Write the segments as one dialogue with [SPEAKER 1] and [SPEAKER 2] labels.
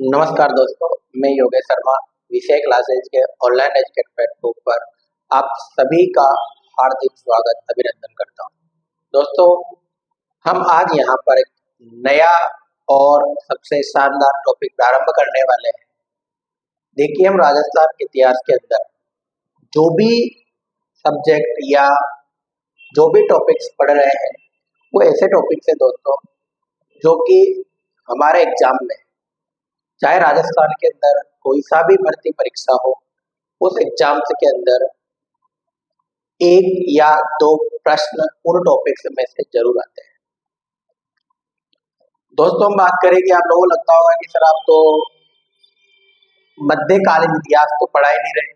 [SPEAKER 1] नमस्कार दोस्तों, मैं योगेश शर्मा विषय क्लासेज के ऑनलाइन एजुकेट प्लेटफॉर्म पर आप सभी का हार्दिक स्वागत अभिनंदन करता हूं। दोस्तों, हम आज यहाँ पर एक नया और सबसे शानदार टॉपिक प्रारंभ करने वाले हैं। देखिए, हम राजस्थान के इतिहास के अंदर जो भी सब्जेक्ट या जो भी टॉपिक्स पढ़ रहे हैं वो ऐसे टॉपिक्स है दोस्तों जो कि हमारे एग्जाम में, चाहे राजस्थान के अंदर कोई सा भी भर्ती परीक्षा हो, उस एग्जाम के अंदर एक या दो प्रश्न उन टॉपिक्स में से जरूर आते हैं। दोस्तों, हम बात करेंगे, आप लोगों को लगता होगा कि सर आप तो मध्यकालीन इतिहास तो पढ़ा ही नहीं रहे।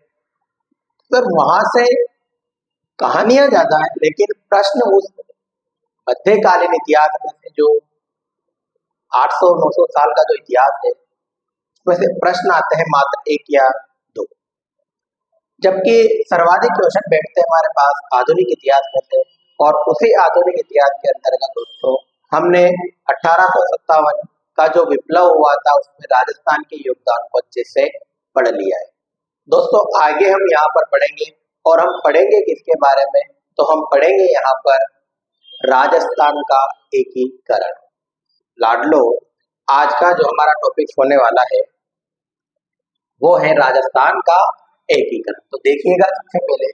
[SPEAKER 1] सर वहां से कहानियां ज्यादा है, लेकिन प्रश्न उस मध्यकालीन इतिहास में से जो 800-900 साल का जो इतिहास है वैसे प्रश्न आते हैं मात्र एक या दो, जबकि सर्वाधिक क्वेश्चन बैठते हैं हमारे पास आधुनिक इतिहास में से। और उसी आधुनिक इतिहास के अंतर्गत दोस्तों हमने 1857 का जो विप्लव हुआ था उसमें राजस्थान के योगदान को अच्छे से पढ़ लिया है। दोस्तों, आगे हम यहाँ पर पढ़ेंगे और हम पढ़ेंगे किसके बारे में, तो हम पढ़ेंगे यहाँ पर राजस्थान का एकीकरण। लाडलो, आज का जो हमारा टॉपिक होने वाला है वो है राजस्थान का एकीकरण। तो देखिएगा, सबसे पहले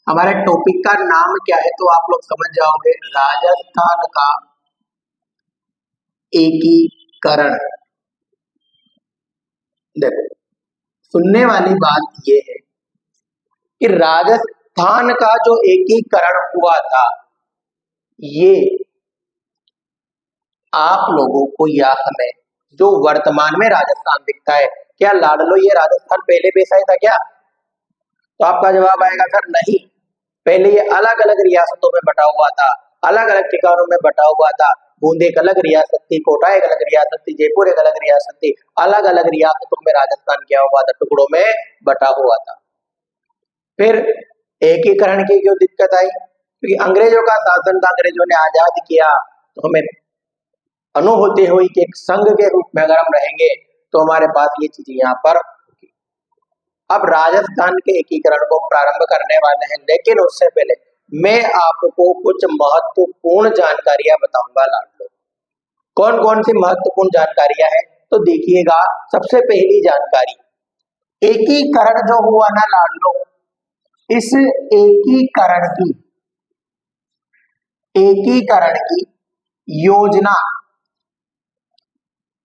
[SPEAKER 1] हमारे टॉपिक का नाम क्या है तो आप लोग समझ जाओगे, राजस्थान का एकीकरण। देखो, सुनने वाली बात ये है कि राजस्थान का जो एकीकरण हुआ था ये आप लोगों को या हमें जो वर्तमान में राजस्थान दिखता है, क्या लाडलो ये राजस्थान पहले वैसा ही था क्या? तो आपका जवाब आएगा सर नहीं, पहले ये अलग अलग रियासतों में बटा हुआ था, अलग अलग ठिकानों में बटा हुआ था। बूंद एक अलग रियासत थी, कोटा एक अलग रियासत थी, जयपुर एक अलग रियासत थी। अलग अलग रियासतों में राजस्थान क्या हुआ था, टुकड़ों में बटा हुआ था। फिर एकीकरण की क्यों दिक्कत आई? क्योंकि अंग्रेजों का शासन था, अंग्रेजों ने आजाद किया तो हमें अनुभूति हुई कि एक संघ के रूप में अगर हम रहेंगे तो हमारे पास ये चीजें यहाँ पर होगी। अब राजस्थान के एकीकरण को प्रारंभ करने वाले हैं, लेकिन उससे पहले मैं आपको कुछ महत्वपूर्ण जानकारियां बताऊंगा। लाडलो, कौन कौन सी महत्वपूर्ण जानकारियां हैं तो देखिएगा। सबसे पहली जानकारी, एकीकरण जो हुआ ना लाडलो, इस एकीकरण की योजना,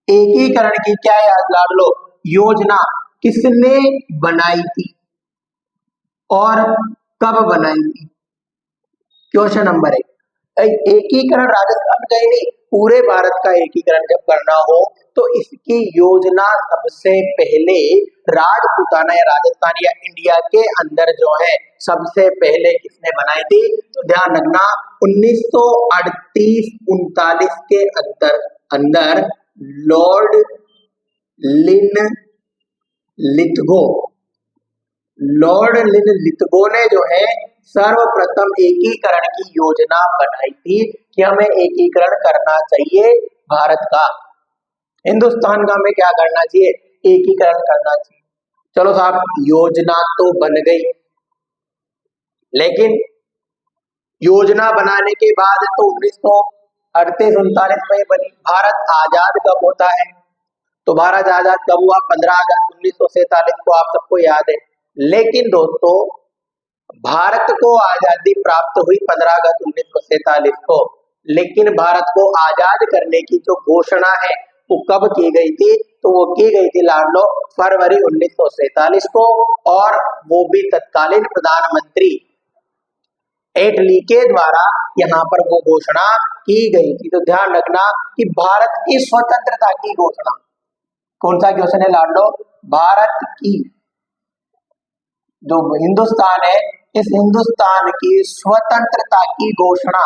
[SPEAKER 1] एकीकरण की क्या याद लाडलो, योजना किसने बनाई थी और कब बनाई थी? Question number 1। एकीकरण राजस्थान का ही नहीं, पूरे भारत का एकीकरण जब करना हो तो इसकी योजना सबसे पहले राजपूताना या राजस्थान या इंडिया के अंदर जो है सबसे पहले किसने बनाई थी? तो ध्यान रखना, 1938-39 के अंदर लॉर्ड लिथगो ने जो है सर्वप्रथम एकीकरण की योजना बनाई थी कि हमें एकीकरण करना चाहिए भारत का, हिंदुस्तान का हमें क्या करना चाहिए, एकीकरण करना चाहिए। चलो साहब, योजना तो बन गई, लेकिन योजना बनाने के बाद तो 1938-39 में बनी। भारत आजाद कब होता है? तो भारत आजाद कब हुआ? 15 अगस्त 1947 को, आप सबको याद है। लेकिन दोस्तों, भारत को आजादी प्राप्त हुई 15 अगस्त 1947 को, लेकिन भारत को आजाद करने की जो घोषणा है वो कब की गई थी? तो वो की गई थी लाडलो फरवरी 1947 को, और वो भी तत्कालीन प्रधानमंत्री एटली के द्वारा यहाँ पर वो घोषणा की गई थी। तो ध्यान रखना कि भारत की स्वतंत्रता की घोषणा, कौन सा क्वेश्चन है लाडलो? भारत की, जो हिंदुस्तान है, इस हिंदुस्तान की स्वतंत्रता की घोषणा,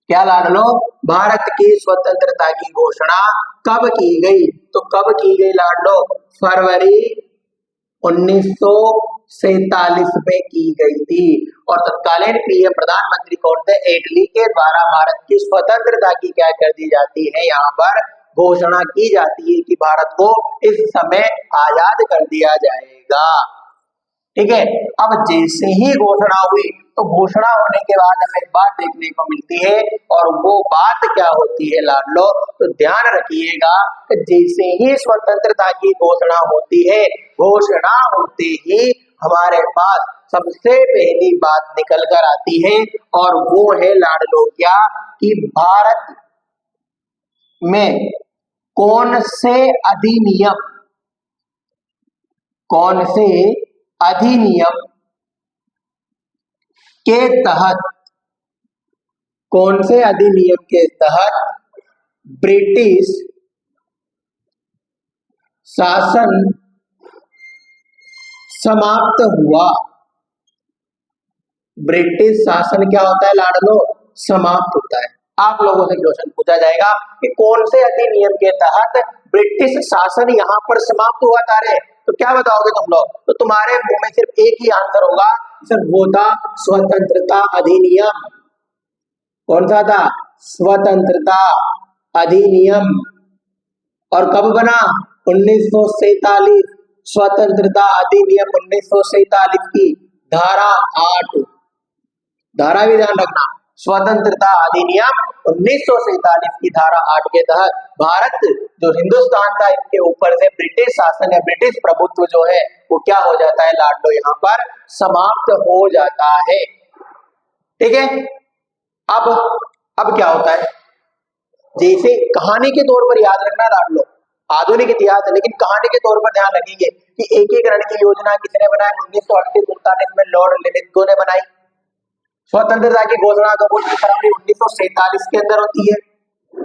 [SPEAKER 1] क्या लाडलो? भारत की स्वतंत्रता की घोषणा कब की गई? तो कब की गई लाडलो? फरवरी 1947 में की गई थी। और तत्कालीन पीएम प्रधानमंत्री कौन थे? एटली के द्वारा भारत की स्वतंत्रता की क्या कर दी जाती है, यहाँ पर घोषणा की जाती है कि भारत को इस समय आजाद कर दिया जाएगा। ठीक है, अब जैसे ही घोषणा हुई तो घोषणा होने के बाद हमें एक बात देखने को मिलती है, और वो बात क्या होती है लाडलो, तो ध्यान रखिएगा कि जैसे ही स्वतंत्रता की घोषणा होती है, घोषणा होते ही हमारे पास सबसे पहली बात निकल कर आती है, और वो है लाडलो क्या, कि भारत में कौन से अधिनियम के तहत ब्रिटिश शासन समाप्त हुआ। ब्रिटिश शासन क्या होता है लाडलो, समाप्त होता है। आप लोगों से क्वेश्चन पूछा जाएगा कि कौन से अधिनियम के तहत ब्रिटिश शासन यहाँ पर समाप्त हुआ था रे, तो क्या बताओगे तुम लोग, तो तुम्हारे मुंह में सिर्फ एक ही आंसर होगा, सिर्फ वो था स्वतंत्रता अधिनियम। कौन सा था, स्वतंत्रता अधिनियम। और कब बना, 1947, स्वतंत्रता अधिनियम 1947 की धारा 8, धारा भी ध्यान रखना, स्वतंत्रता अधिनियम 1947 की धारा 8 के तहत भारत जो हिंदुस्तान था, इसके ऊपर से ब्रिटिश शासन या ब्रिटिश प्रभुत्व जो है वो क्या हो जाता है लाडलो, यहाँ पर समाप्त हो जाता है। ठीक है, अब क्या होता है, जैसे कहानी के तौर पर याद रखना लाडलो, आधुनिक इतिहास है लेकिन कहानी के तौर पर ध्यान रखेंगे कि एकीकरण की योजना किसने बनाई, 1938-39 में लॉर्ड लिलिथगो ने बनाई। स्वतंत्रता की घोषणा कब होती है, फरवरी 1947 के अंदर होती है।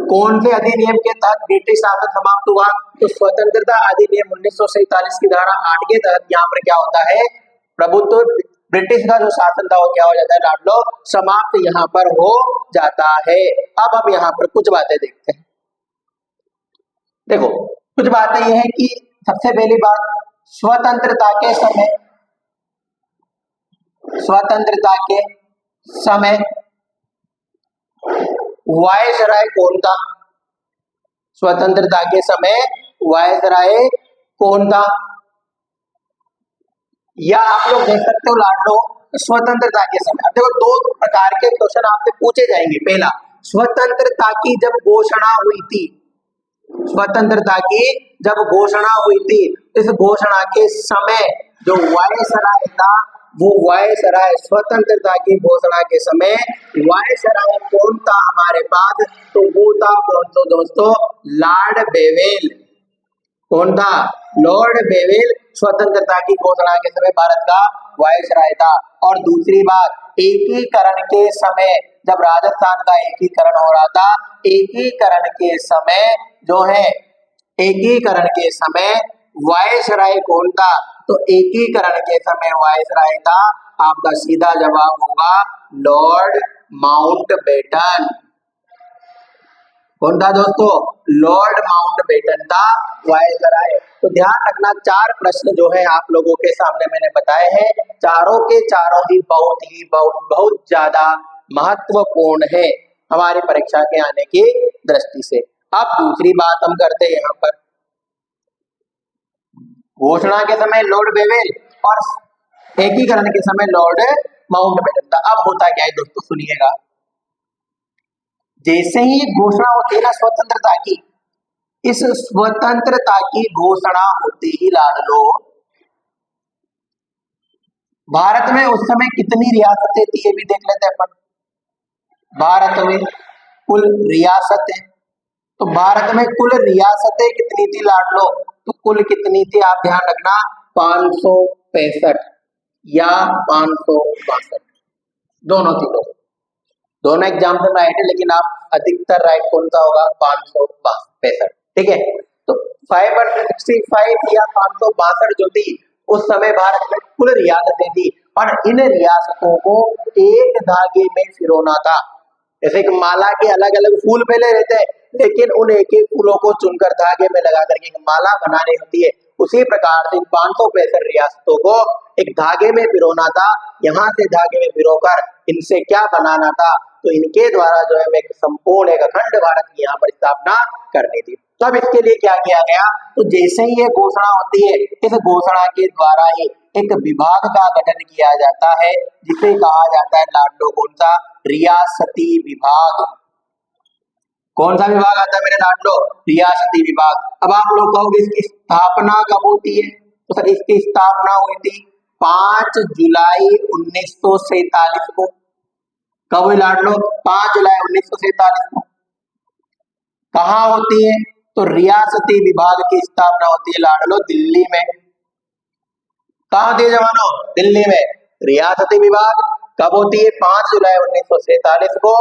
[SPEAKER 1] कौन से अधिनियम के तहत ब्रिटिश शासन समाप्त हुआ, तो स्वतंत्रता अधिनियम 1947 की धारा 8 के तहत यहाँ पर क्या होता है, प्रभुत्व ब्रिटिश का जो शासन था वो क्या हो जाता है लाडलो, समाप्त यहाँ पर हो जाता है। अब हम यहाँ पर कुछ बातें देखते हैं। देखो कुछ बातें यह है कि सबसे पहली बात, स्वतंत्रता के समय वायसराय कौन था, स्वतंत्रता के समय वायसराय कौन था, या आप लोग देख सकते हो लाडलो स्वतंत्रता के समय। अब देखो दो प्रकार के क्वेश्चन आपसे पूछे जाएंगे। पहला, स्वतंत्रता की जब घोषणा हुई थी, स्वतंत्रता की जब घोषणा हुई थी, इस घोषणा के समय जो वायसराय था वो वायसराय, स्वतंत्रता की घोषणा के समय वायसराय कौन था हमारे पास, तो वो था कौन, तो दोस्तों लॉर्ड बेवेल। कौन था, लॉर्ड बेवेल स्वतंत्रता की घोषणा के समय भारत का वायसराय था। और दूसरी बात, एकीकरण के समय जब राजस्थान का एकीकरण हो रहा था, एकीकरण के समय जो है, एकीकरण के समय वायसराय कौन था, तो एकीकरण के समय वायसराय था आपका सीधा जवाब होगा लॉर्ड माउंटबेटन। कौन था दोस्तों, लॉर्ड माउंटबेटन था वायसराय। तो ध्यान रखना, चार प्रश्न जो है आप लोगों के सामने मैंने बताए हैं, चारों के चारों ही बहुत ज्यादा महत्वपूर्ण है हमारी परीक्षा के आने की दृष्टि से। अब दूसरी बात हम करते हैं यहाँ पर, घोषणा के समय लॉर्ड बेवेल और एकीकरण के समय लॉर्ड माउंटबेटन था। अब होता क्या है दोस्तों, सुनिएगा, जैसे ही घोषणा होती है ना स्वतंत्रता की, इस स्वतंत्रता की घोषणा होते ही लाडलो भारत में उस समय कितनी रियासतें थी ये भी देख लेते हैं अपन। भारत में कुल रियासतें, तो भारत में कुल रियासतें कितनी थी लाडलो, तो कुल कितनी थी आप ध्यान रखना, 565 या 562, दोनों थी। दोनों एग्जाम्पल राइट है, लेकिन आप अधिकतर राइट कौन सा होगा, 565। ठीक है, तो 565 या 562 जो थी उस समय भारत में कुल रियासतें थी, और इन रियासतों को एक धागे में पिरोना था। जैसे कि माला के अलग अलग फूल पहले रहते हैं, लेकिन उन एक एक फूलों को चुनकर धागे में लगा करके एक माला बनानी होती है, उसी प्रकार से 565 रियासतों को एक धागे में पिरोना था। यहाँ से धागे में पिरोकर इनसे क्या बनाना था, तो इनके द्वारा जो है एक संपूर्ण एक अखंड भारत की यहाँ पर स्थापना करनी थी। तब इसके लिए क्या किया गया, तो जैसे ही ये घोषणा होती है, इस घोषणा के द्वारा ही एक विभाग का गठन किया जाता है, जिसे कहा जाता है लाडलो कौन सा, रियासती विभाग। कौन सा विभाग आता है मेरे लाडलो, रियासती विभाग। अब आप लोग कहोगे इसकी स्थापना कब होती है, तो सर इसकी स्थापना हुई थी 5 जुलाई 1947 को। कब हुई लाडलो, 5 जुलाई 1947 को। कहाँ होती है, तो रियासती विभाग की स्थापना होती है लाडलो दिल्ली में। कहाँ होती है जवानों, दिल्ली में। रियासती विभाग कब होती है, 5 जुलाई 1947 को।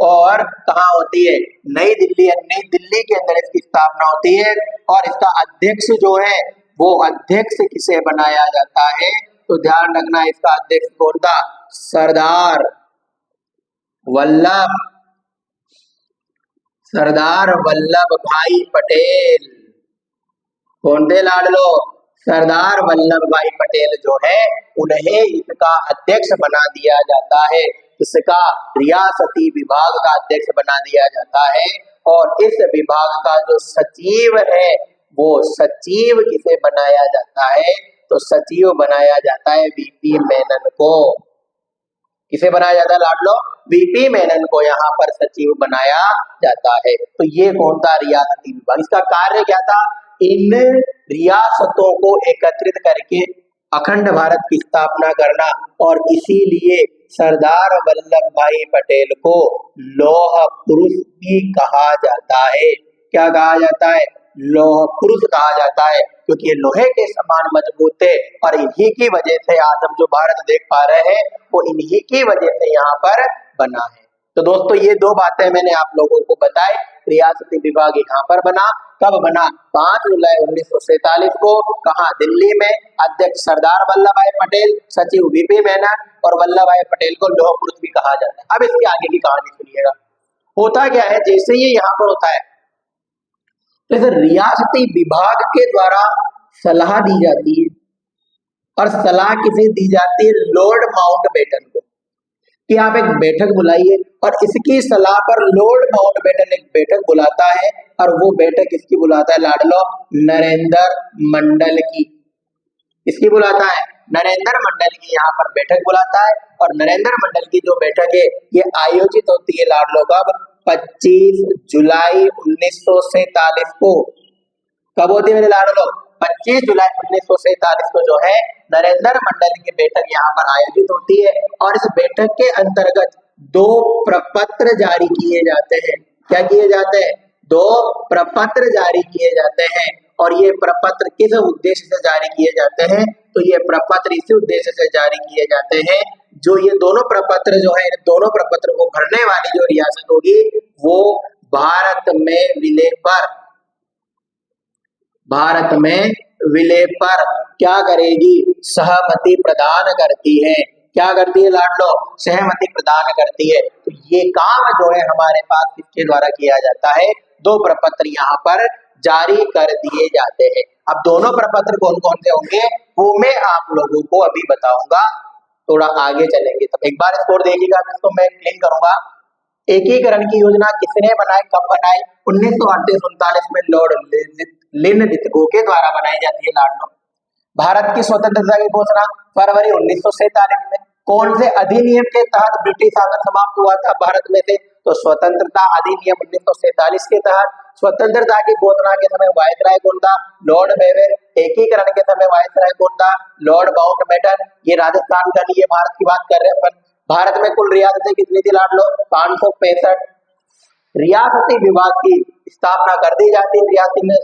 [SPEAKER 1] और कहाँ होती है, नई दिल्ली। नई दिल्ली के अंदर इसकी स्थापना होती है। और इसका अध्यक्ष जो है, वो अध्यक्ष किसे बनाया जाता है, तो ध्यान रखना इसका अध्यक्ष कौन था, सरदार वल्लभ भाई पटेल। कौन थे लाडलो, सरदार वल्लभ भाई पटेल जो है, उन्हें इसका अध्यक्ष बना दिया जाता है। इसका रियासती विभाग का अध्यक्ष बना दिया जाता है। और इस विभाग का जो सचिव है, वो सचिव किसे बनाया जाता है, तो सचिव बनाया जाता है वीपी मेनन को। किसे बनाया जाता है लाडलो, वीपी मेनन को यहाँ पर सचिव बनाया जाता है। तो ये कौन था, रियासती विभाग। इसका कार्य क्या था, इन रियासतों को एकत्रित करके अखंड भारत की स्थापना करना। और इसीलिए सरदार वल्लभ भाई पटेल को लौह पुरुष भी कहा जाता है। क्या कहा जाता है, लौह पुरुष कहा जाता है, क्योंकि ये लोहे के समान मजबूत थे। और इन्हीं की वजह से आज हम जो भारत देख पा रहे हैं, वो इन्हीं की वजह से यहाँ पर बना है। तो दोस्तों ये दो बातें मैंने आप लोगों को बताई। रियासती विभाग यहाँ पर बना, कब बना, 5 जुलाई 1947 को। कहा, दिल्ली में। अध्यक्ष सरदार वल्लभ भाई पटेल, सचिव वीपी मेनन। और वल्लभ भाई पटेल को लौह पुरुष भी कहा जाता है। अब इसकी आगे की कहानी सुनिएगा। होता क्या है, जैसे ही यहाँ पर होता है, तो रियासती विभाग के द्वारा सलाह दी जाती है। और सलाह किसे दी जाती है, लॉर्ड माउंटबेटन को, कि आप एक बैठक बुलाइए। और इसकी सलाह पर लॉर्ड माउंटबेटन एक बैठक बुलाता है। और वो बैठक किसकी बुलाता है लाडलो, नरेंद्र मंडल की। इसकी बुलाता है, नरेंद्र मंडल की यहाँ पर बैठक बुलाता है। और नरेंद्र मंडल की जो बैठक है, ये आयोजित होती है लाडलो कब, 25 जुलाई 1947 को। कब होती है मेरे लाडलो, 25 जुलाई 1947 को जो है नरेंद्र मंडल की बैठक यहाँ पर आयोजित होती है। और इस बैठक के अंतर्गत 2 प्रपत्र जारी किए जाते हैं। क्या किए जाते हैं, 2 प्रपत्र जारी किए जाते हैं। और ये प्रपत्र किस उद्देश्य से जारी किए जाते हैं, तो ये प्रपत्र इसी उद्देश्य से जारी किए जाते हैं, जो ये दोनों प्रपत्र जो है, दोनों प्रपत्र को भरने वाली जो रियासत होगी, वो भारत में विलय पर क्या करेगी, सहमति प्रदान करती है। क्या करती है लाडलो, सहमति प्रदान करती है। तो ये काम जो है हमारे पास किसके द्वारा किया जाता है, 2 प्रपत्र यहाँ पर जारी कर दिए जाते हैं। अब दोनों प्रपत्र कौन कौन से होंगे, वो मैं आप लोगों को अभी बताऊंगा, थोड़ा आगे चलेंगे। तो एक बार स्कोर देखिएगा, इसको मैं क्लीन करूंगा। एकीकरण की योजना किसने बनाई, कब बनाई, 1938-39 में लॉर्ड लिनलिथगो के द्वारा बनाई जाती है लाडलो। भारत की स्वतंत्रता की घोषणा फरवरी 1947 में। कौन से अधिनियम के तहत ब्रिटिश शासन समाप्त हुआ था भारत में से, तो स्वतंत्रता अधिनियम 1947 के तहत। स्वतंत्रता की घोषणा के समय वायसराय कौन था, लॉर्ड वेवेल। एकीकरण के समय वायसराय कौन था, लॉर्ड माउंटबेटन। ये राजस्थान का नहीं, ये भारत की बात कर रहे हैं अपन। भारत में कुल रियासतें कितनी थी लाडलो, 565। रियासती विभाग की स्थापना कर दी जाती है, रियासती में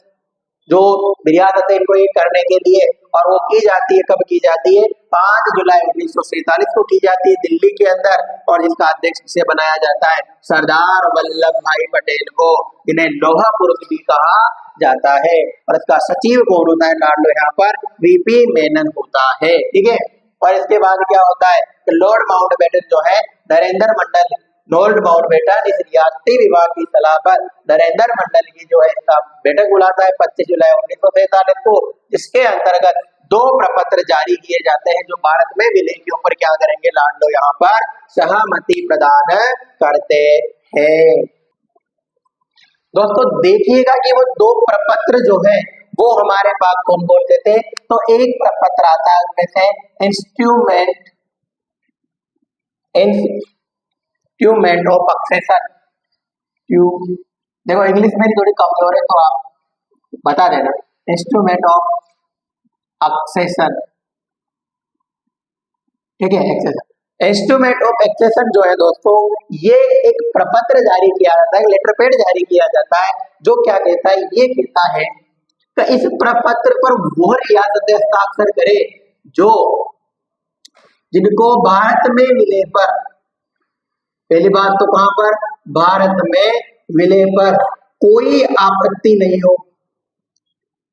[SPEAKER 1] जो रियासतें इनको एक करने के लिए। और वो की जाती है, कब की जाती है, 5 जुलाई 1947 को की जाती है दिल्ली के अंदर। और जिसका अध्यक्ष से बनाया जाता है सरदार वल्लभ भाई पटेल को, जिन्हें लौह पुरुष भी कहा जाता है। और इसका सचिव कौन होता है लाडलो, यहाँ पर वीपी मेनन होता है। ठीक है। और इसके बाद क्या होता है, लॉर्ड माउंटबेटन जो है, नरेंद्र मंडल, लॉर्ड माउंटबेटन इस रियासती विभाग की सलाह पर नरेंद्र मंडल की जो है बैठक बुलाता है 25 जुलाई 1947 को। इसके अंतर्गत 2 प्रपत्र जारी किए जाते हैं, जो भारत में विलय के ऊपर क्या करेंगे लाडलो, यहाँ पर सहमति प्रदान करते हैं। दोस्तों देखिएगा कि वो दो प्रपत्र जो है वो हमारे पास कौन कौन से थे। तो एक प्रपत्र आता है उसमें से इंस्ट्रूमेंट ऑफ सक्सेशन। देखो इंग्लिश मेरी थोड़ी कमजोर है तो आप बता देना। इंस्ट्रूमेंट ऑफ सक्सेशन, ठीक है, एक्सेशन। इंस्ट्रूमेंट ऑफ एक्सेशन जो है दोस्तों, ये एक प्रपत्र जारी किया जाता है, लेटर पैड जारी किया जाता है, जो क्या कहता है, ये कहता है कि इस प्रपत्र पर वो रियासतें हस्ताक्षर करे जो जिनको भारत में विलय पर, पहली बात तो कहां पर, भारत में विलय पर कोई आपत्ति नहीं हो,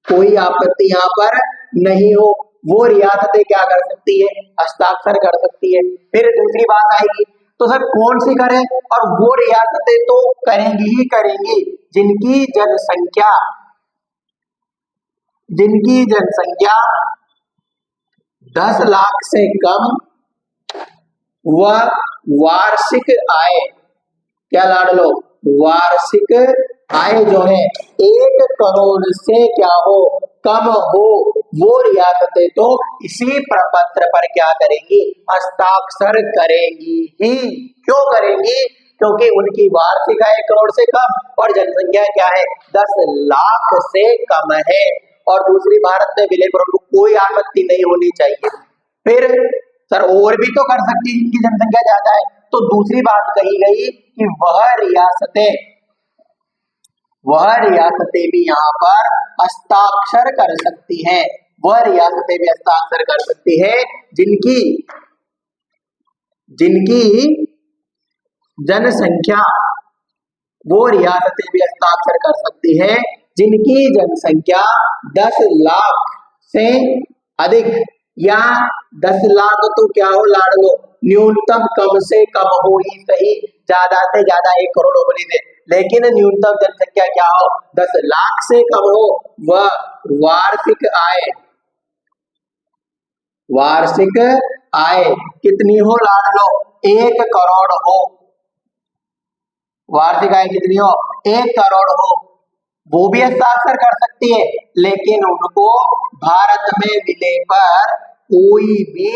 [SPEAKER 1] कोई आपत्ति यहाँ पर नहीं हो, वो रियासतें क्या कर सकती है, हस्ताक्षर कर सकती है। फिर दूसरी बात आएगी, तो सर कौन सी करे, और वो रियासतें तो करेंगी ही करेंगी जिनकी जनसंख्या 10 लाख से कम व वार्षिक आय, क्या लाड लो, वार्षिक आय जो है 1 करोड़ से क्या हो, कम हो, वो रियासतें तो इसी प्रपत्र पर क्या करेंगी, हस्ताक्षर करेंगी ही। क्यों करेंगी, क्योंकि उनकी वार्षिक आय 1 करोड़ से कम और जनसंख्या क्या है, 10 लाख से कम है, और दूसरी भारत में विलय पर उनको कोई आपत्ति नहीं होनी चाहिए। फिर सर और भी तो कर सकती है जिनकी जनसंख्या ज्यादा है, तो दूसरी बात कही गई कि वह रियासतें भी यहाँ पर हस्ताक्षर कर सकती हैं, वह रियासतें भी हस्ताक्षर कर सकती है जिनकी जनसंख्या, वो रियासतें भी हस्ताक्षर कर सकती है जिनकी जनसंख्या 10 लाख से अधिक, या 10 लाख तो क्या हो लाड़ लो, न्यूनतम कम से कम हो ही सही, ज्यादा से ज्यादा 1 करोड़ होने दे, लेकिन न्यूनतम जनसंख्या क्या हो, 10 लाख से कम हो, वह वार्षिक आय कितनी हो लाड़ लो, 1 करोड़ हो, वार्षिक आय कितनी हो, 1 करोड़ हो, वो भी हस्ताक्षर कर सकती है, लेकिन उनको भारत में विलय पर कोई भी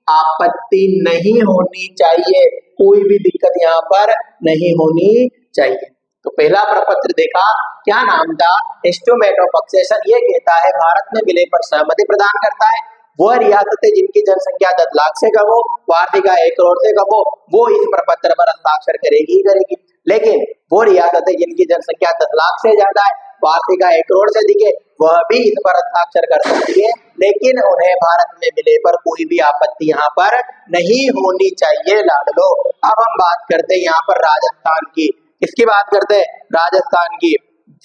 [SPEAKER 1] आपत्ति नहीं होनी चाहिए, कोई भी दिक्कत यहाँ पर नहीं होनी चाहिए। तो पहला प्रपत्र देखा, क्या नाम था, इंस्ट्रूमेंट ऑफ सक्सेशन। ये कहता है भारत में विलय पर सहमति प्रदान करता है, वह रियासतें जिनकी जनसंख्या 10 लाख से कम हो, वार्षिक आय 1 करोड़ से कम हो, वो इस प्रपत्र पर हस्ताक्षर करेगी ही करेगी। लेकिन वो रियासतें जिनकी जनसंख्या 10 लाख से ज्यादा है, वार्षिक आय 1 करोड़ से अधिक है, वह भी इस पर हस्ताक्षर कर सकती है, लेकिन उन्हें भारत में विलय पर कोई भी आपत्ति यहाँ पर नहीं होनी चाहिए लाडलो। अब हम बात करते हैं यहाँ पर राजस्थान की, किसकी बात करते हैं, राजस्थान की।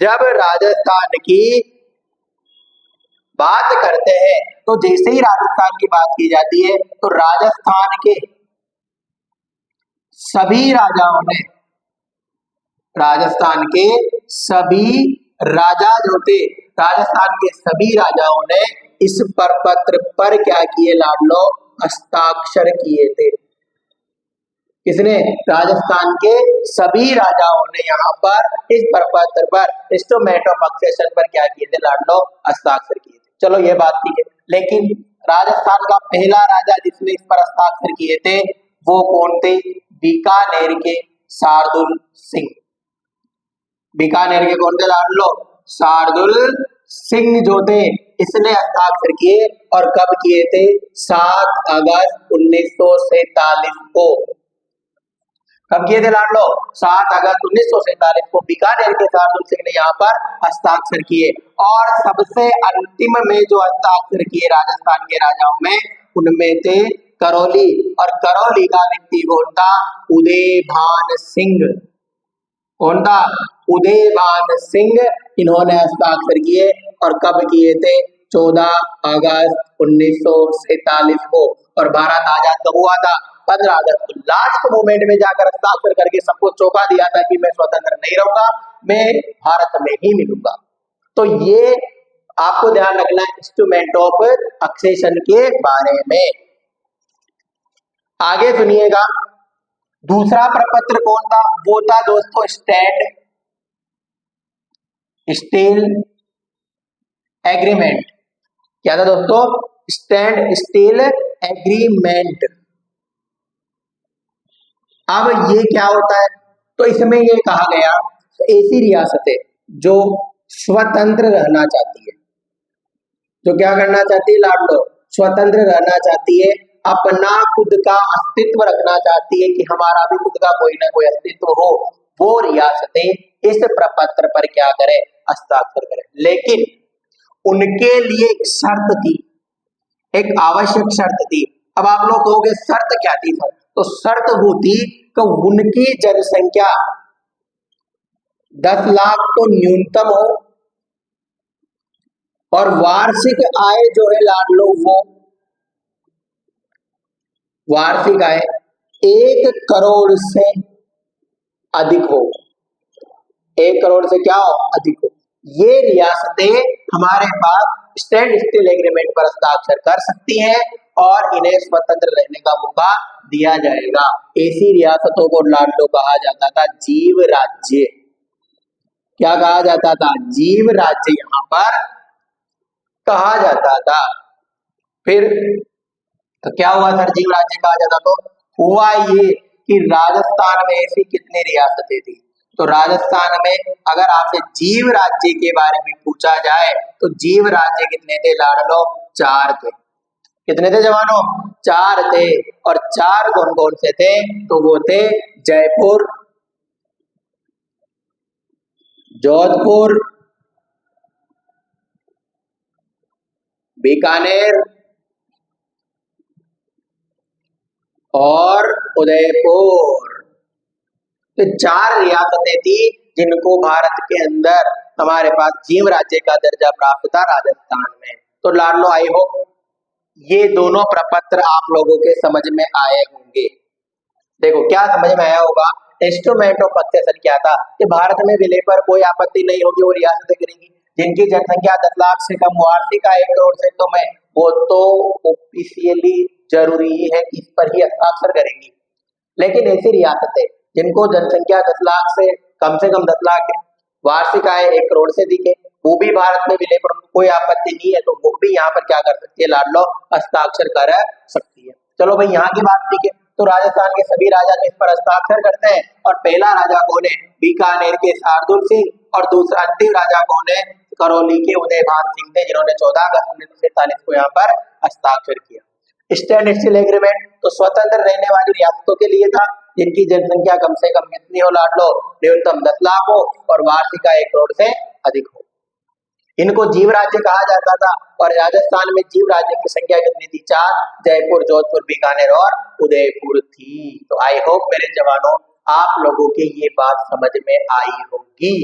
[SPEAKER 1] जब राजस्थान की बात करते हैं तो जैसे ही राजस्थान की बात की जाती है तो राजस्थान के सभी राजाओं ने, राजस्थान के सभी राजा जो थे, राजस्थान के सभी राजाओं ने इस प्रपत्र पर क्या किए लाडलो, हस्ताक्षर किए थे। किसने, राजस्थान के सभी राजाओं ने यहाँ पर इस प्रपत्र पर, इंस्ट्रूमेंट ऑफ सक्सेशन पर क्या किए थे लाडलो, हस्ताक्षर किए थे। चलो ये बात ठीक है, लेकिन राजस्थान का पहला राजा जिसने इस पर हस्ताक्षर किए थे वो कौन थे, बीकानेर के शार्दुल सिंह। बीकानेर के कौन थे लाडलो, शार्दुल सिंह जो थे, इसने हस्ताक्षर किए, और कब किए थे, 7 अगस्त 1947 को। कब किए थे लाडलो, 7 अगस्त 1947 को बीकानेर के शार्दुल सिंह ने यहाँ पर हस्ताक्षर किए। और सबसे अंतिम में जो हस्ताक्षर किए राजस्थान के राजाओं में, उनमें थे करौली, और करौली का व्यक्ति कौन था, उदयभान सिंह। कौन था, उदयभान सिंह, इन्होंने हस्ताक्षर किए, और कब किए थे, 14 अगस्त 1947 को। और भारत आजाद कब हुआ था, 15 अगस्त को। लास्ट मोमेंट में जाकर हस्ताक्षर करके सबको चौंका दिया था कि मैं स्वतंत्र नहीं रहूंगा, मैं भारत में ही मिलूंगा। तो ये आपको ध्यान रखना है इंस्ट्रूमेंट ऑफ सक्सेशन के बारे में। आगे सुनिएगा, दूसरा प्रपत्र कौन था, वो था दोस्तों स्टील एग्रीमेंट। क्या था दोस्तों? Stand steel agreement. अब ये क्या होता है? तो इसमें ये कहा गया ऐसी रियासतें जो स्वतंत्र रहना चाहती है, जो क्या करना चाहती है लाड लो, स्वतंत्र रहना चाहती है, अपना खुद का अस्तित्व रखना चाहती है कि हमारा भी खुद का कोई ना कोई अस्तित्व हो, वो रियासतें इस प्रपत्र पर क्या करें? हस्ताक्षर करें। लेकिन उनके लिए एक शर्त थी, एक आवश्यक शर्त थी। अब आप लोग कहोगे शर्त क्या थी सर? तो शर्त वो थी कि उनकी जनसंख्या 10 लाख तो न्यूनतम हो और वार्षिक आय जो है लाड लो वो वार्षिक आय 1 करोड़ से अधिक हो। 1 करोड़ से क्या हो? अधिक हो। ये रियासतें हमारे पास स्टैंड स्टिल एग्रीमेंट पर हस्ताक्षर कर सकती हैं और इन्हें स्वतंत्र रहने का मौका दिया जाएगा। ऐसी रियासतों को लाड लो कहा जाता था जीव राज्य। क्या कहा जाता था? जीव राज्य यहां पर कहा जाता था। फिर तो क्या हुआ सर? जीव राज्य कहा जाता तो हुआ ये कि राजस्थान में ऐसी कितनी रियासतें थी? तो राजस्थान में अगर आपसे जीव राज्य के बारे में पूछा जाए तो जीव राज्य कितने थे लाडलो? 4 थे। कितने थे जवानों? 4 थे। और 4 कौन कौन से थे? तो वो थे जयपुर, जोधपुर, बीकानेर और उदयपुर। तो 4 रियासतें थी जिनको भारत के अंदर हमारे पास जीव राज्य का दर्जा प्राप्त था राजस्थान में। तो लाडलो आई हो ये दोनों प्रपत्र आप लोगों के समझ में आए होंगे। देखो क्या समझ में आया होगा? इंस्ट्रूमेंट ऑफ सक्सेशन क्या था कि भारत में विलय पर कोई आपत्ति नहीं होगी, वो रियासतें करेंगी जिनकी जनसंख्या 10 लाख से कम, वार्षिक आय 1 करोड़ से कम है, वो तो ऑफिशियली जरूरी है कि इस पर ही हस्ताक्षर करेंगी। लेकिन ऐसी रियासतें जिनको जनसंख्या 10 लाख से कम 10 लाख है, वार्षिक आय 1 करोड़ से अधिक है, वो भी भारत में विलय पर उनको कोई आपत्ति नहीं है, तो वो भी यहाँ पर क्या कर सकती है लाडलो? हस्ताक्षर कर सकती है। चलो भाई यहाँ की बात ठीक है। तो राजस्थान के सभी राजा इस पर हस्ताक्षर करते हैं और पहला राजा कौन है? बीकानेर के शार्दुल सिंह और दूसरा अंतिम राजा कौन है? करौली के उदयभान सिंह थे, जिन्होंने 14 अगस्त 1947 को यहाँ पर हस्ताक्षर किया। स्टैंड स्टिल एग्रीमेंट तो स्वतंत्र रहने वाली रियासतों के लिए था जिनकी जनसंख्या कम से कम कितनी हो लाडलो? न्यूनतम 10 लाख हो और वार्षिक आय 1 करोड़ से अधिक हो। इनको जीव राज्य कहा जाता था और राजस्थान में जीव राज्य की संख्या कितनी थी? 4। जयपुर, जोधपुर, बीकानेर और उदयपुर थी। तो आई होप मेरे जवानों आप लोगों की ये बात समझ में आई होगी।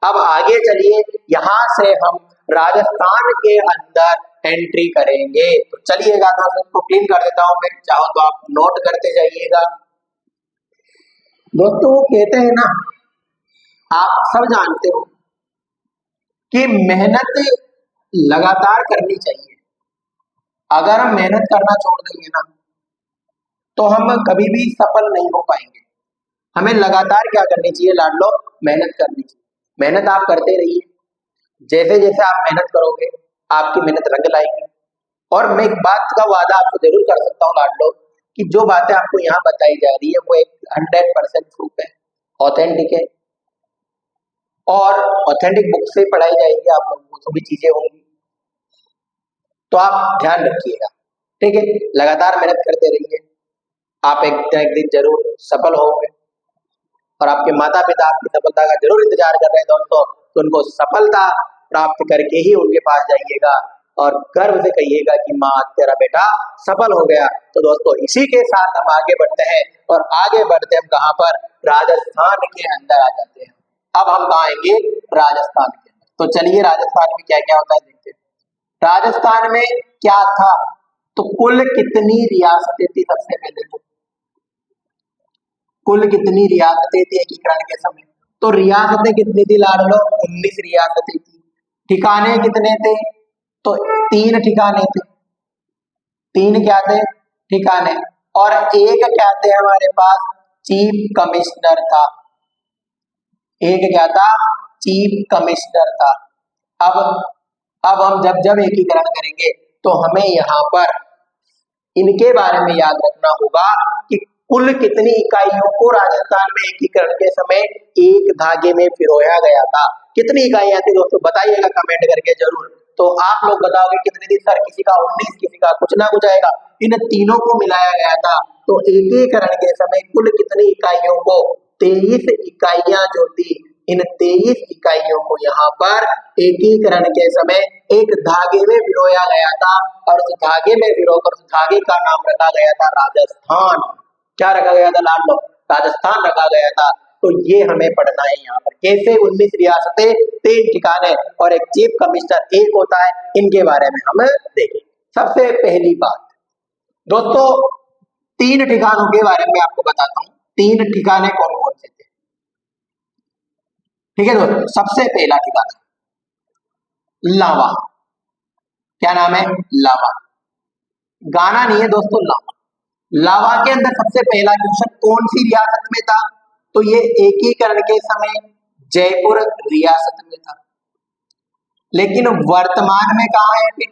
[SPEAKER 1] अब आगे चलिए, यहां से हम राजस्थान के अंदर एंट्री करेंगे। तो चलिएगा दोस्तों, इसको क्लीन कर देता हूं मैं, चाहो तो आप नोट करते जाइएगा। दोस्तों वो कहते हैं ना, आप सब जानते हो कि मेहनत लगातार करनी चाहिए। अगर हम मेहनत करना छोड़ देंगे ना तो हम कभी भी सफल नहीं हो पाएंगे। हमें लगातार क्या करनी चाहिए लाडलो? मेहनत करनी चाहिए। मेहनत आप करते रहिए, जैसे जैसे आप मेहनत करोगे आपकी मेहनत रंग लाएगी। और मैं एक बात का वादा आपको जरूर कर सकता हूँ लाडलो, कि जो बातें आपको यहाँ बताई जा रही है वो एक 100% प्रूफ है, ऑथेंटिक है और ऑथेंटिक बुक से पढ़ाई जाएगी। आप लोगों को जो भी चीजें होंगी तो आप ध्यान रखिएगा, ठीक है? लगातार मेहनत करते रहिए, आप एक दिन जरूर सफल होंगे और आपके माता पिता आपकी सफलता का जरूर इंतजार कर रहे हैं दोस्तों। तो उनको सफलता प्राप्त करके ही उनके पास जाइएगा और गर्व से कहिएगा कि माँ तेरा बेटा सफल हो गया। तो दोस्तों इसी के साथ हम आगे बढ़ते हैं और आगे बढ़ते हम कहाँ पर? राजस्थान के अंदर आ जाते हैं। अब हम कहाँ आएंगे? राजस्थान के अंदर। तो चलिए राजस्थान में क्या क्या होता है देखते हैं। राजस्थान में क्या था? तो कुल कितनी रियासतें थी? सबसे पहले तो कुल कितनी रियासतें थी एकीकरण के समय? तो रियासतें कितनी थी लाडलो? 19 रियासतें थी। ठिकाने कितने थे? तो 3 ठिकाने थे। 3 क्या थे? ठिकाने। और एक क्या थे हमारे पास? चीफ कमिश्नर था। एक क्या था? चीफ कमिश्नर था। अब अब हम जब जब एकीकरण करेंगे तो हमें यहाँ पर इनके बारे में याद रखना होगा कि कुल कितनी इकाइयों को राजस्थान में एकीकरण के समय एक धागे में पिरोया गया था। कितनी इकाइयां थी दोस्तों, बताइएगा कमेंट करके जरूर। तो आप लोग बताओगे कितनी थी सर, किसी का 19, किसी का कुछ ना कुछ आएगा। इन तीनों को मिलाया गया था। तो एकीकरण के समय कुल कितनी इकाइयों को, 23 इकाइयां जो थी, इन 23 इकाइयों को यहाँ पर एकीकरण के समय एक धागे में पिरोया गया था और उस धागे में पिरोकर उस धागे का नाम रखा गया था राजस्थान। क्या रखा गया था लाल लोग, राजस्थान रखा गया था। तो ये हमें पढ़ना है यहाँ पर कैसे 19 रियासतें, 3 ठिकाने और एक चीफ कमिश्नर एक होता है, इनके बारे में हम देखेंगे। सबसे पहली बात दोस्तों, 3 ठिकानों के बारे में आपको बताता हूँ। 3 ठिकाने कौन कौन से थे, ठीक है दोस्तों। सबसे पहला ठिकाना लावा। क्या नाम है, लावा। गाना नहीं है दोस्तों, लावा। लावा के अंदर सबसे पहला क्वेश्चन कौन सी रियासत में था, तो ये एकीकरण के समय जयपुर रियासत में था। लेकिन वर्तमान में कहा है फिर,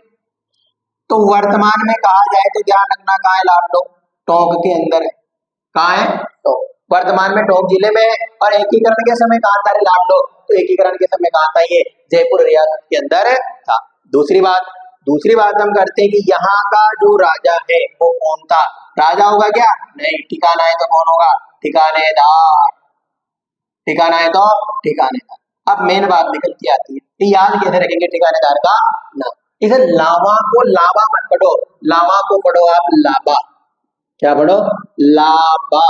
[SPEAKER 1] तो वर्तमान में कहा जाए तो ध्यान रखना कहा है लाल लोग, टोंक के अंदर है। कहा है, तो वर्तमान में टोंक जिले में है। और एकीकरण के समय कहा था लाल लोग, तो एकीकरण के समय कहा था, ये जयपुर रियासत के अंदर था। दूसरी बात हम करते हैं कि यहाँ का जो राजा है वो कौन था। राजा होगा क्या, नहीं, ठिकाना है तो कौन होगा, ठिकानेदार। ठिकाना है तो ठिकानेदार। अब मेन बात निकल के आती है कि याद कैसे रखेंगे ठिकानेदार का नाम। इसे लावा को लावा मत पढ़ो, लावा को पढ़ो आप लाबा। क्या पढ़ो, लाबा।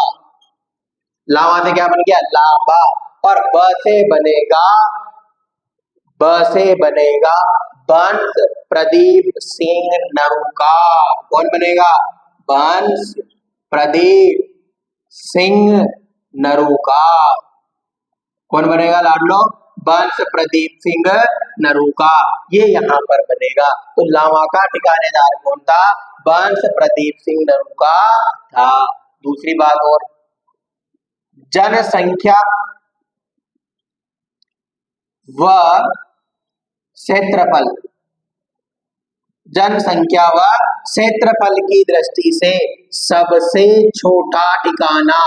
[SPEAKER 1] लावा से क्या बन गया, लाबा। और ब से बनेगा बंस प्रदीप सिंह नरूकार। कौन बनेगा, बंस प्रदीप सिंह नरूकार। कौन बनेगा लाडलो, बंस प्रदीप सिंह नरूकार, ये यहाँ पर बनेगा। तो लावा का ठिकानेदार कौन था, बंस प्रदीप सिंह नरूकार था। दूसरी बात और, जनसंख्या व क्षेत्रफल, जनसंख्या व क्षेत्रफल की दृष्टि से सबसे छोटा ठिकाना,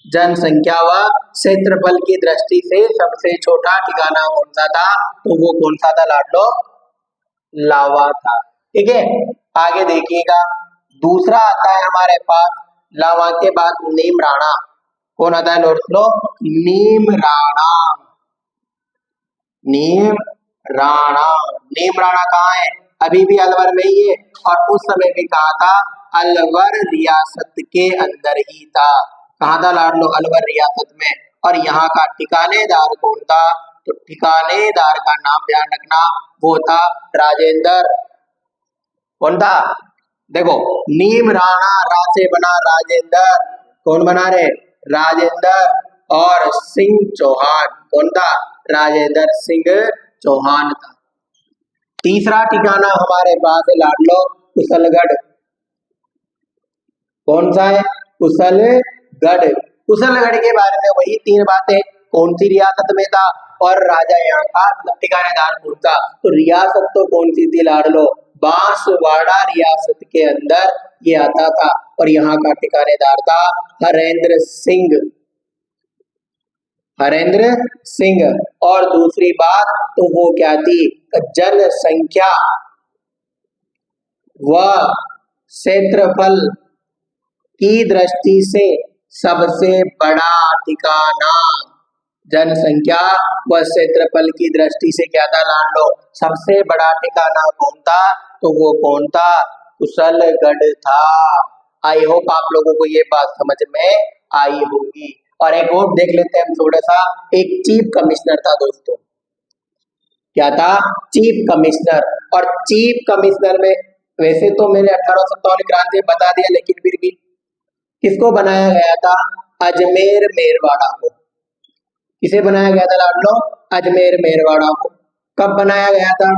[SPEAKER 1] जनसंख्या व क्षेत्रफल की दृष्टि से सबसे छोटा ठिकाना कौन सा था, तो वो कौन सा था लाडलो, लावा था। ठीक है, आगे देखिएगा। दूसरा आता है हमारे पास लावा के बाद नीम राणा। कौन आता है दोस्तों, नीम राणा। नीम राणा, नीम राणा कहाँ है, अभी भी अलवर में ही है और उस समय भी कहा था, अलवर रियासत के अंदर ही था। कहा था लाडलो, अलवर रियासत में। और यहाँ का ठिकानेदार कौन था, तो ठिकानेदार का नाम ध्यान रखना, वो था राजेंद्र। कौन था, देखो, नीम राणा रा से बना राजेंद्र। कौन बना रे, राजेंद्र। और सिंह चौहान, कौन था, राजेंद्र सिंह चौहान था। तीसरा ठिकाना हमारे पास है लाडलो, कुशलगढ़। कौन सा है, कुशलगढ़। कुशलगढ़ के बारे में वही 3 बातें, कौन सी रियासत में था और राजा यहाँ का मतलब ठिकानेदार कौन था। तो रियासत तो कौन सी थी लाडलो, बांसवाड़ा रियासत के अंदर ये आता था और यहाँ का ठिकानेदार था हरेंद्र सिंह। हरेंद्र सिंह। और दूसरी बात तो वो क्या थी, जनसंख्या व क्षेत्रफल की दृष्टि से सबसे बड़ा ठिकाना, जनसंख्या व क्षेत्रफल की दृष्टि से क्या था लाडलो, सबसे बड़ा ठिकाना कौन था, तो वो कौन था, कुशलगढ़ था। आई होप आप लोगों को ये बात समझ में आई होगी। और एक और देख लेते हैं हम थोड़ा सा, एक चीफ कमिश्नर था दोस्तों। क्या था, चीफ कमिश्नर। और चीफ कमिश्नर में वैसे तो मैंने 1857 क्रांति में बता दिया, लेकिन फिर भी किसको बनाया गया था, अजमेर मेरवाड़ा को। किसे बनाया गया था लाडलो, अजमेर मेरवाड़ा को। कब बनाया गया था,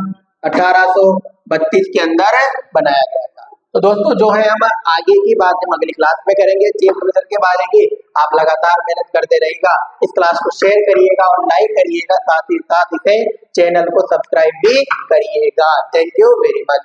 [SPEAKER 1] 1832 के अंदर बनाया गया था। तो दोस्तों जो है हम आगे की बात हम अगली क्लास में करेंगे चीफ मिशन के बारे की। आप लगातार मेहनत करते रहेगा, इस क्लास को शेयर करिएगा और लाइक करिएगा, साथ ही साथ इसे चैनल को सब्सक्राइब भी करिएगा। Thank you very much.